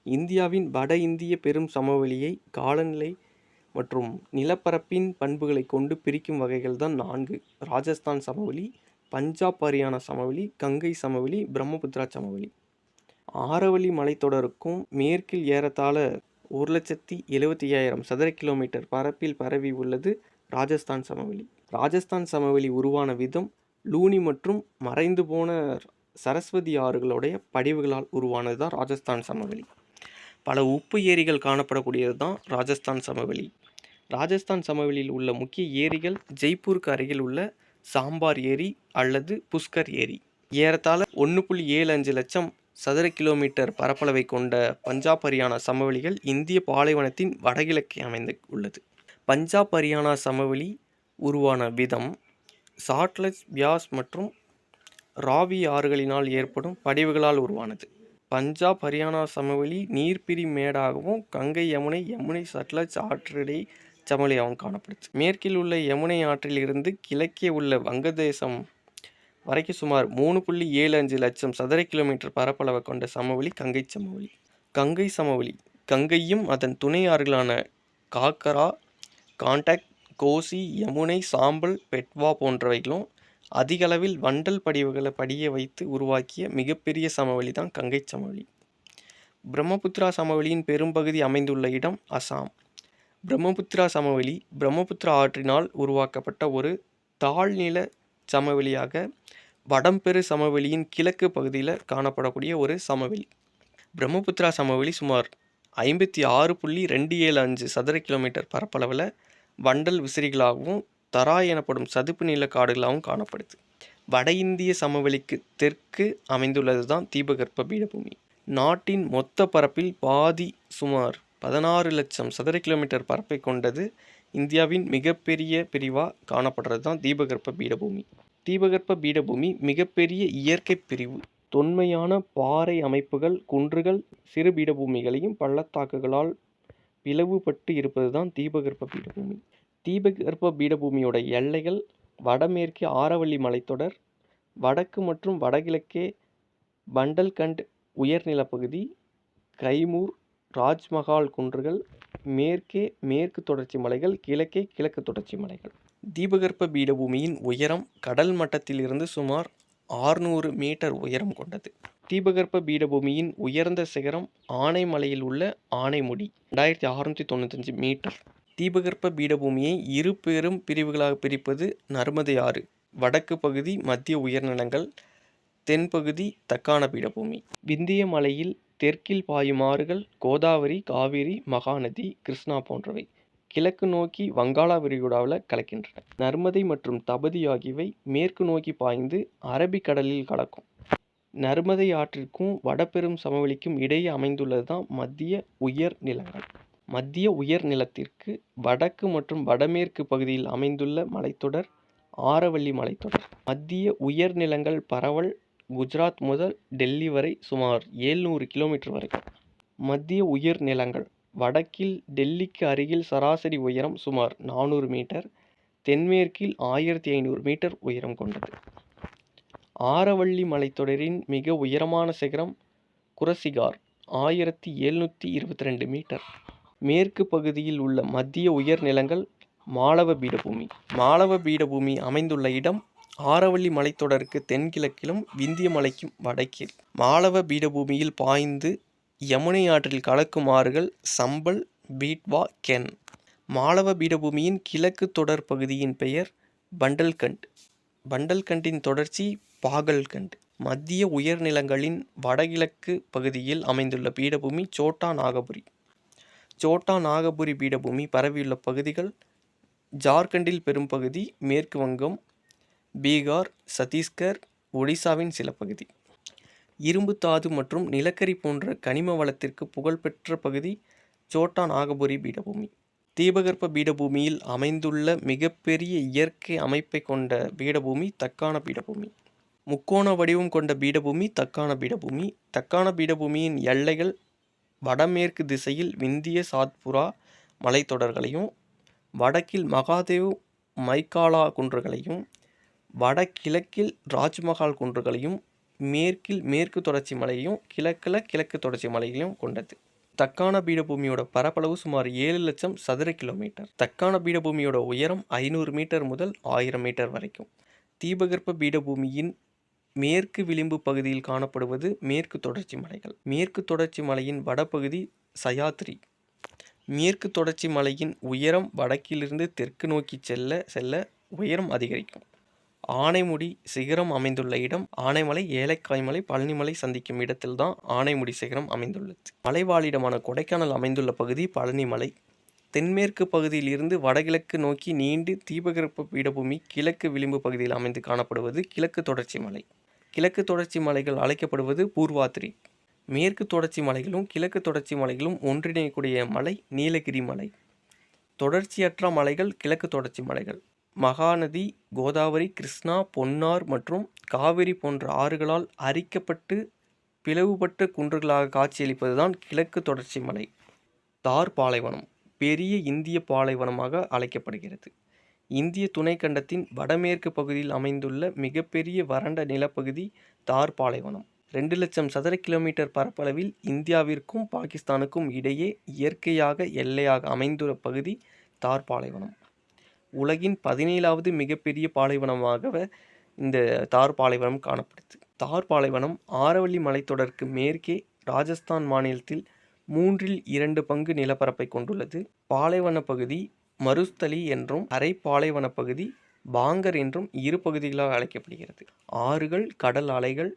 இந்தியாவின் வட இந்திய பெரும் சமவெளியை காலநிலை மற்றும் நிலப்பரப்பின் பண்புகளை கொண்டு பிரிக்கும் வகைகள்தான் 4. ராஜஸ்தான் சமவெளி, பஞ்சாப் ஹரியானா சமவெளி, கங்கை சமவெளி, பிரம்மபுத்திரா சமவெளி. ஆரவல்லி மலைத்தொடருக்கும் மேற்கில் ஏறத்தாழ 1,75,000 சதுர கிலோமீட்டர் பரப்பில் பரவி உள்ளது ராஜஸ்தான் சமவெளி. ராஜஸ்தான் சமவெளி உருவான விதம் லூனி மற்றும் மறைந்து போன சரஸ்வதி ஆறுகளுடைய படிவுகளால் உருவானது தான் ராஜஸ்தான் சமவெளி. பல உப்பு ஏரிகள் காணப்படக்கூடியது தான் ராஜஸ்தான் சமவெளி. ராஜஸ்தான் சமவெளியில் உள்ள முக்கிய ஏரிகள் ஜெய்ப்பூருக்கு அருகில் உள்ள சாம்பார் ஏரி அல்லது புஷ்கர் ஏரி. ஏறத்தாழ 1.75 லட்சம் சதுர கிலோமீட்டர் பரப்பளவை கொண்ட பஞ்சாப் ஹரியானா சமவெளிகள் இந்திய பாலைவனத்தின் வடகிழக்கே அமைந்து உள்ளது. பஞ்சாப் ஹரியானா சமவெளி உருவான விதம் சாட்லஜ், பியாஸ் மற்றும் ராவி ஆறுகளினால் ஏற்படும் படிவுகளால் உருவானது. பஞ்சாப் ஹரியானா சமவெளி நீர்பிரி மேடாகவும் கங்கை யமுனை சட்லஜ் ஆற்றிடை சமவெளியாகவும் காணப்படுது. மேற்கில் உள்ள யமுனை ஆற்றில் இருந்து கிழக்கே உள்ள வங்கதேசம் வரைக்கும் சுமார் 3.75 லட்சம் சதுர கிலோமீட்டர் பரப்பளவை கொண்ட சமவெளி கங்கை சமவெளி. கங்கை சமவெளி கங்கையும் அதன் துணை ஆறுகளான காக்கரா, காண்டக், கோசி, யமுனை, சாம்பல், பெட்வா போன்றவைகளும் அதிக அளவில் வண்டல் படிவுகளை படிய வைத்து உருவாக்கிய மிகப்பெரிய சமவெளி தான் கங்கை சமவெளி. பிரம்மபுத்திரா சமவெளியின் பெரும்பகுதி அமைந்துள்ள இடம் அசாம். பிரம்மபுத்திரா சமவெளி பிரம்மபுத்திரா ஆற்றினால் உருவாக்கப்பட்ட ஒரு தாழ்நில சமவெளியாக வடம்பெரு சமவெளியின் கிழக்கு பகுதியில் காணப்படக்கூடிய ஒரு சமவெளி. பிரம்மபுத்திரா சமவெளி சுமார் 56.275 சதுர கிலோமீட்டர் பரப்பளவில் வண்டல் விசிறிகளாகவும் தராய் எனப்படும் சதுப்பு நில காடுகளாகவும் காணப்படுது. வட இந்திய சமவெளிக்கு தெற்கு அமைந்துள்ளது தான் தீபகற்ப பீடபூமி. நாட்டின் மொத்த பரப்பில் பாதி சுமார் 16 லட்சம் சதுர கிலோமீட்டர் பரப்பை கொண்டது. இந்தியாவின் மிகப்பெரிய பிரிவாக காணப்படுறது தான் தீபகற்ப பீடபூமி. தீபகற்ப பீடபூமி மிகப்பெரிய இயற்கை பிரிவு. தொன்மையான பாறை அமைப்புகள், குன்றுகள், சிறு பீடபூமிகளையும் பள்ளத்தாக்குகளால் பிளவுபட்டு இருப்பது தான் தீபகற்ப பீடபூமி. தீபகற்ப பீடபூமியோட எல்லைகள் வடமேற்கே ஆரவல்லி மலைத்தொடர், வடக்கு மற்றும் வடகிழக்கே பண்டல்கண்ட் உயர்நிலப்பகுதி, கைமூர், ராஜ்மஹால் குன்றுகள், மேற்கே மேற்கு தொடர்ச்சி மலைகள், கிழக்கே கிழக்கு தொடர்ச்சி மலைகள். தீபகற்ப பீடபூமியின் உயரம் கடல் மட்டத்திலிருந்து சுமார் 600 மீட்டர் உயரம் கொண்டது. தீபகற்ப பீடபூமியின் உயர்ந்த சிகரம் ஆனைமலையில் உள்ள ஆனைமுடி 2695 மீட்டர். தீபகற்ப பீடபூமியை இரு பெரும் பிரிவுகளாக பிரிப்பது நர்மதை ஆறு. வடக்கு பகுதி மத்திய உயர்நிலங்கள், தென்பகுதி தக்கான பீடபூமி. விந்திய மலையில் தெற்கில் பாயும் ஆறுகள் கோதாவரி, காவிரி, மகாநதி, கிருஷ்ணா போன்றவை கிழக்கு நோக்கி வங்காள விரிகுடாவில் கலக்கின்றன. நர்மதை மற்றும் தபதி ஆகியவை மேற்கு நோக்கி பாய்ந்து அரபிக்கடலில் கலக்கும். நர்மதை ஆற்றிற்கும் வடபெரும் சமவெளிக்கும் இடையே அமைந்துள்ளது தான் மத்திய உயர் நிலங்கள். மத்திய உயர் நிலத்திற்கு வடக்கு மற்றும் வடமேற்கு பகுதியில் அமைந்துள்ள மலைத்தொடர் ஆரவல்லி மலைத்தொடர். மத்திய உயர் நிலங்கள் பரவல் குஜராத் முதல் டெல்லி வரை சுமார் 700 கிலோமீட்டர் வரைக்கும். மத்திய உயர் நிலங்கள் வடக்கில் டெல்லிக்கு அருகில் சராசரி உயரம் சுமார் 400 மீட்டர், தென்மேற்கில் 1500 மீட்டர் உயரம் கொண்டது. ஆரவல்லி மலைத்தொடரின் மிக உயரமான சிகரம் குரசிகார் 1722 மீட்டர். மேற்கு பகுதியில் உள்ள மத்திய உயர் நிலங்கள் மாளவ பீடபூமி. மாளவ பீடபூமி அமைந்துள்ள இடம் ஆரவல்லி மலைத்தொடருக்கு தென்கிழக்கிலும் விந்திய மலைக்கும் வடக்கில். மாளவ பீடபூமியில் பாய்ந்து யமுனை ஆற்றில் கலக்கும் ஆறுகள் சம்பல், பீட்வா, கென். மாளவ பீடபூமியின் கிழக்கு தொடர் பகுதியின் பெயர் பண்டல்கண்ட். பண்டல்கண்டின் தொடர்ச்சி பாகல்கண்ட். மத்திய உயர்நிலங்களின் வடகிழக்கு பகுதியில் அமைந்துள்ள பீடபூமி சோட்டா நாகபுரி. சோட்டா நாகபுரி பீடபூமி பரவியுள்ள பகுதிகள் ஜார்க்கண்டில் பெரும்பகுதி, மேற்கு வங்கம், பீகார், சத்தீஸ்கர், ஒடிசாவின் சில பகுதி. இரும்பு தாது மற்றும் நிலக்கரி போன்ற கனிம வளத்திற்கு புகழ்பெற்ற பகுதி சோட்டா நாகபுரி பீடபூமி. தீபகற்ப பீடபூமியில் அமைந்துள்ள மிகப்பெரிய இயற்கை அமைப்பை கொண்ட பீடபூமி தக்கான பீடபூமி. முக்கோண வடிவம் கொண்ட பீடபூமி தக்கான பீடபூமி. தக்கான பீடபூமியின் எல்லைகள் வடமேற்கு திசையில் விந்திய சாத்புரா மலைத்தொடர்களையும், வடக்கில் மகாதேவ் மைக்காலா குன்றுகளையும், வடகிழக்கில் ராஜ்மஹால் குன்றுகளையும், மேற்கில் மேற்கு தொடர்ச்சி மலையையும், கிழக்கில் கிழக்கு தொடர்ச்சி மலைகளையும் கொண்டது. தக்கான பீடபூமியோட பரப்பளவு சுமார் 7 லட்சம் சதுர கிலோமீட்டர். தக்கான பீடபூமியோட உயரம் 500 மீட்டர் முதல் 1000 மீட்டர் வரைக்கும். தீபகற்ப பீடபூமியின் மேற்கு விளிம்பு பகுதியில் காணப்படுவது மேற்கு தொடர்ச்சி மலைகள். மேற்கு தொடர்ச்சி மலையின் வடபகுதி சயாத்ரி. மேற்கு தொடர்ச்சி மலையின் உயரம் வடக்கிலிருந்து தெற்கு நோக்கி செல்ல செல்ல உயரம் அதிகரிக்கும். ஆனைமுடி சிகரம் அமைந்துள்ள இடம் ஆனைமலை, ஏலக்காய் மலை, பழனிமலை சந்திக்கும் இடத்தில்தான் ஆனைமுடி சிகரம் அமைந்துள்ளது. மலைவாழிடமான கொடைக்கானல் அமைந்துள்ள பகுதி பழனிமலை. தென்மேற்கு பகுதியில் இருந்து வடகிழக்கு நோக்கி நீண்டு தீபகற்ப பீடபூமி கிழக்கு விளிம்பு பகுதியில் அமைந்து காணப்படுவது கிழக்கு தொடர்ச்சி மலை. கிழக்கு தொடர்ச்சி மலைகள் அழைக்கப்படுவது பூர்வாத்ரி. மேற்கு தொடர்ச்சி மலைகளும் கிழக்கு தொடர்ச்சி மலைகளும் ஒன்றிணையக்கூடிய மலை நீலகிரி மலை. தொடர்ச்சியற்ற மலைகள் கிழக்கு தொடர்ச்சி மலைகள். மகாநதி, கோதாவரி, கிருஷ்ணா, பொன்னார் மற்றும் காவிரி போன்ற ஆறுகளால் அரிக்கப்பட்டு பிளவுபட்ட குன்றுகளாக காட்சியளிப்பதுதான் கிழக்கு தொடர்ச்சி மலை. தார் பாலைவனம் பெரிய இந்திய பாலைவனமாக அழைக்கப்படுகிறது. இந்திய துணைக்கண்டத்தின் வடமேற்கு பகுதியில் அமைந்துள்ள மிகப்பெரிய வறண்ட நிலப்பகுதி தார் பாலைவனம். 2 லட்சம் சதுர கிலோமீட்டர் பரப்பளவில் இந்தியாவிற்கும் பாகிஸ்தானுக்கும் இடையே இயற்கையாக எல்லையாக அமைந்துள்ள பகுதி தார் பாலைவனம். உலகின் 17வது மிகப்பெரிய பாலைவனமாக இந்த தார் பாலைவனம் காணப்படுது. தார் பாலைவனம் ஆரவல்லி மலைத்தொடருக்கு மேற்கே ராஜஸ்தான் மாநிலத்தில் 2/3 பங்கு நிலப்பரப்பை கொண்டுள்ளது. பாலைவன பகுதி மருஸ்தலி என்றும் அரை பாலைவன பகுதி பாங்கர் என்றும் இரு பகுதிகளாக அழைக்கப்படுகிறது. ஆறுகள், கடல் அலைகள்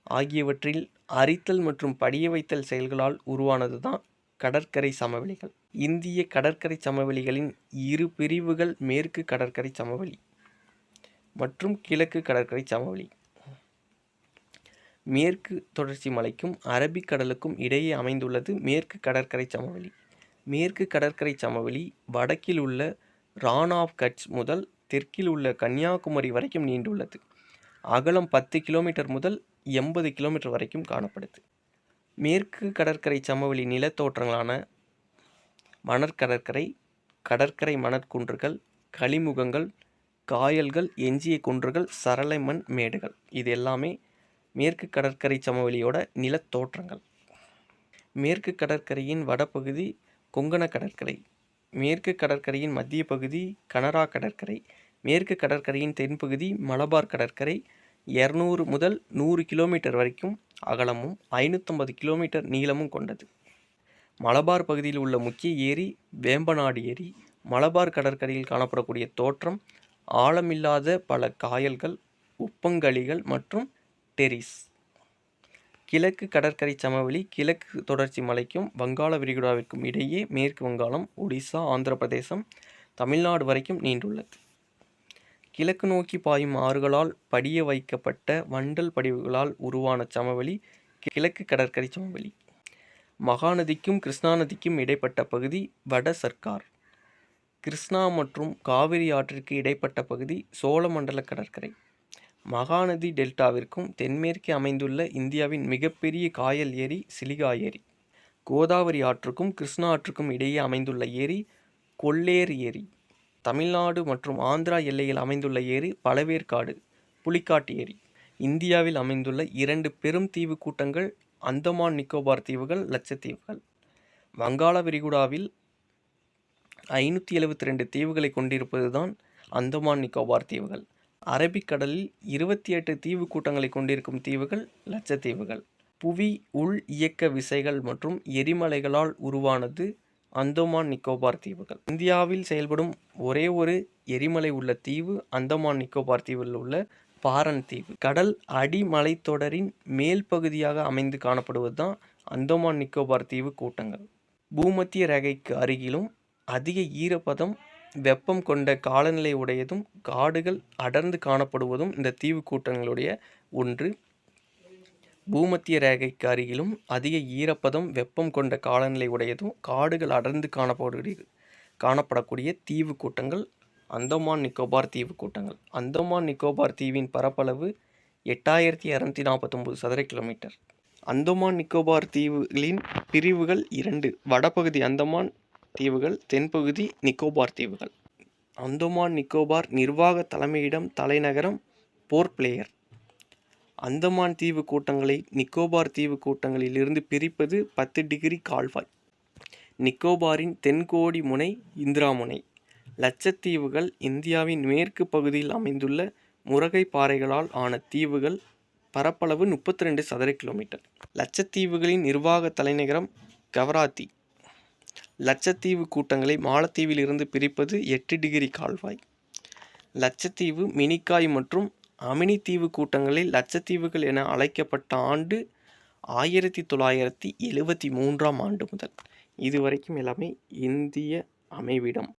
ஆகியவற்றில் அரித்தல் மற்றும் படிய வைத்தல் செயல்களால் உருவானதுதான் கடற்கரை சமவெளிகள். இந்திய கடற்கரை சமவெளிகளின் இரு பிரிவுகள் மேற்கு கடற்கரை சமவெளி மற்றும் கிழக்கு கடற்கரை சமவெளி. மேற்கு தொடர்ச்சி மலைக்கும் அரபிக்கடலுக்கும் இடையே அமைந்துள்ளது மேற்கு கடற்கரை சமவெளி. மேற்கு கடற்கரை சமவெளி வடக்கில் உள்ள ரான் ஆஃப் கட்ச் முதல் தெற்கில் உள்ள கன்னியாகுமரி வரைக்கும் நீண்டுள்ளது. அகலம் 10 கிலோமீட்டர் முதல் 80 கிலோமீட்டர் வரைக்கும் காணப்படுது. மேற்கு கடற்கரை சமவெளி நிலத்தோற்றங்களான மணற்கடற்கரை, கடற்கரை மணற்குன்றுகள், களிமுகங்கள், காயல்கள், எஞ்சிய குன்றுகள், சரளை மண் மேடுகள் இது எல்லாமே மேற்கு கடற்கரை சமவெளியோட நிலத்தோற்றங்கள். மேற்கு கடற்கரையின் வடபகுதி கொங்கண கடற்கரை. மேற்கு கடற்கரையின் மத்திய பகுதி கனரா கடற்கரை. மேற்கு கடற்கரையின் தென்பகுதி மலபார் கடற்கரை. 200 முதல் 100 கிலோமீட்டர் வரைக்கும் அகலமும் 550 கிலோமீட்டர் நீளமும் கொண்டது. மலபார் பகுதியில் உள்ள முக்கிய ஏரி வேம்பநாடு ஏரி. மலபார் கடற்கரையில் காணப்படக்கூடிய தோற்றம் ஆழமில்லாத பல காயல்கள், உப்பங்கழிகள் மற்றும் டெரிஸ். கிழக்கு கடற்கரை சமவெளி கிழக்கு தொடர்ச்சி மலைக்கும் வங்காள விரிகுடாவிற்கும் இடையே மேற்கு வங்காளம், ஒடிசா, ஆந்திர பிரதேசம், தமிழ்நாடு வரைக்கும் நீண்டுள்ளது. கிழக்கு நோக்கி பாயும் ஆறுகளால் படிய வைக்கப்பட்ட வண்டல் படிவுகளால் உருவான சமவெளி கிழக்கு கடற்கரை சமவெளி. மகாநதிக்கும் கிருஷ்ணா நதிக்கும் இடைப்பட்ட பகுதி வட சர்க்கார். கிருஷ்ணா மற்றும் காவிரி ஆற்றிற்கு இடைப்பட்ட பகுதி சோழமண்டல கடற்கரை. மகாநதி டெல்டாவிற்கும் தென்மேற்கே அமைந்துள்ள இந்தியாவின் மிகப்பெரிய காயல் ஏரி சிலிகா ஏரி. கோதாவரி ஆற்றுக்கும் கிருஷ்ணா ஆற்றுக்கும் இடையே அமைந்துள்ள ஏரி கொள்ளேர் ஏரி. தமிழ்நாடு மற்றும் ஆந்திரா எல்லையில் அமைந்துள்ள ஏரி பழவேற்காடு புலிக்காட்டு ஏரி. இந்தியாவில் அமைந்துள்ள 2 பெரும் தீவு கூட்டங்கள் அந்தமான் நிக்கோபார் தீவுகள், லட்சத்தீவுகள். வங்காள விரிகுடாவில் 572 தீவுகளை கொண்டிருப்பதுதான் அந்தமான் நிக்கோபார் தீவுகள். அரபிக்கடலில் 28 தீவு கூட்டங்களை கொண்டிருக்கும் தீவுகள் லட்சத்தீவுகள். புவி உள் இயக்க விசைகள் மற்றும் எரிமலைகளால் உருவானது அந்தமான் நிக்கோபார் தீவுகள். இந்தியாவில் செயல்படும் ஒரே ஒரு எரிமலை உள்ள தீவு அந்தமான் நிக்கோபார் தீவில் உள்ள பாரன் தீவு. கடல் அடிமலைத்தொடரின் மேல் பகுதியாக அமைந்து காணப்படுவதுதான் அந்தமான் நிக்கோபார் தீவு கூட்டங்கள். பூமத்திய ரேகைக்கு அருகிலும் அதிக ஈரப்பதம், வெப்பம் கொண்ட காலநிலை உடையதும் காடுகள் அடர்ந்து காணப்படுவதும் இந்த தீவு கூட்டங்களுடைய ஒன்று. பூமத்திய ரேகைக்கு அருகிலும் அதிக ஈரப்பதம், வெப்பம் கொண்ட காலநிலை உடையதும் காடுகள் அடர்ந்து காணப்படக்கூடிய தீவு கூட்டங்கள் அந்தமான் நிக்கோபார் தீவு கூட்டங்கள். அந்தமான் நிக்கோபார் தீவின் பரப்பளவு 8249 சதுர கிலோமீட்டர். அந்தமான் நிக்கோபார் தீவுகளின் பிரிவுகள் 2. வடபகுதி அந்தமான் தீவுகள், தென்பகுதி நிக்கோபார் தீவுகள். அந்தமான் நிக்கோபார் நிர்வாக தலைமையிடம் தலைநகரம் போர்ட் பிளேயர். அந்தமான் தீவு கூட்டங்களை நிக்கோபார் தீவு கூட்டங்களிலிருந்து பிரிப்பது 10 டிகிரி கால்வாய். நிக்கோபாரின் தென்கோடி முனை இந்திரா முனை. லட்சத்தீவுகள் இந்தியாவின் மேற்கு பகுதியில் அமைந்துள்ள முருகை பாறைகளால் ஆன தீவுகள். பரப்பளவு 32 சதுர கிலோமீட்டர். லட்சத்தீவுகளின் நிர்வாக தலைநகரம் கவராத்தி. லட்சத்தீவு கூட்டங்களை மாலத்தீவில் இருந்து பிரிப்பது 8 டிகிரி கால்வாய். லட்சத்தீவு, மினிக்காய் மற்றும் அமினி தீவு கூட்டங்களில் லட்சத்தீவுகள் என அழைக்கப்பட்ட ஆண்டு 1973 ஆண்டு முதல். இதுவரைக்கும் எல்லாமே இந்திய அமைவிடம்.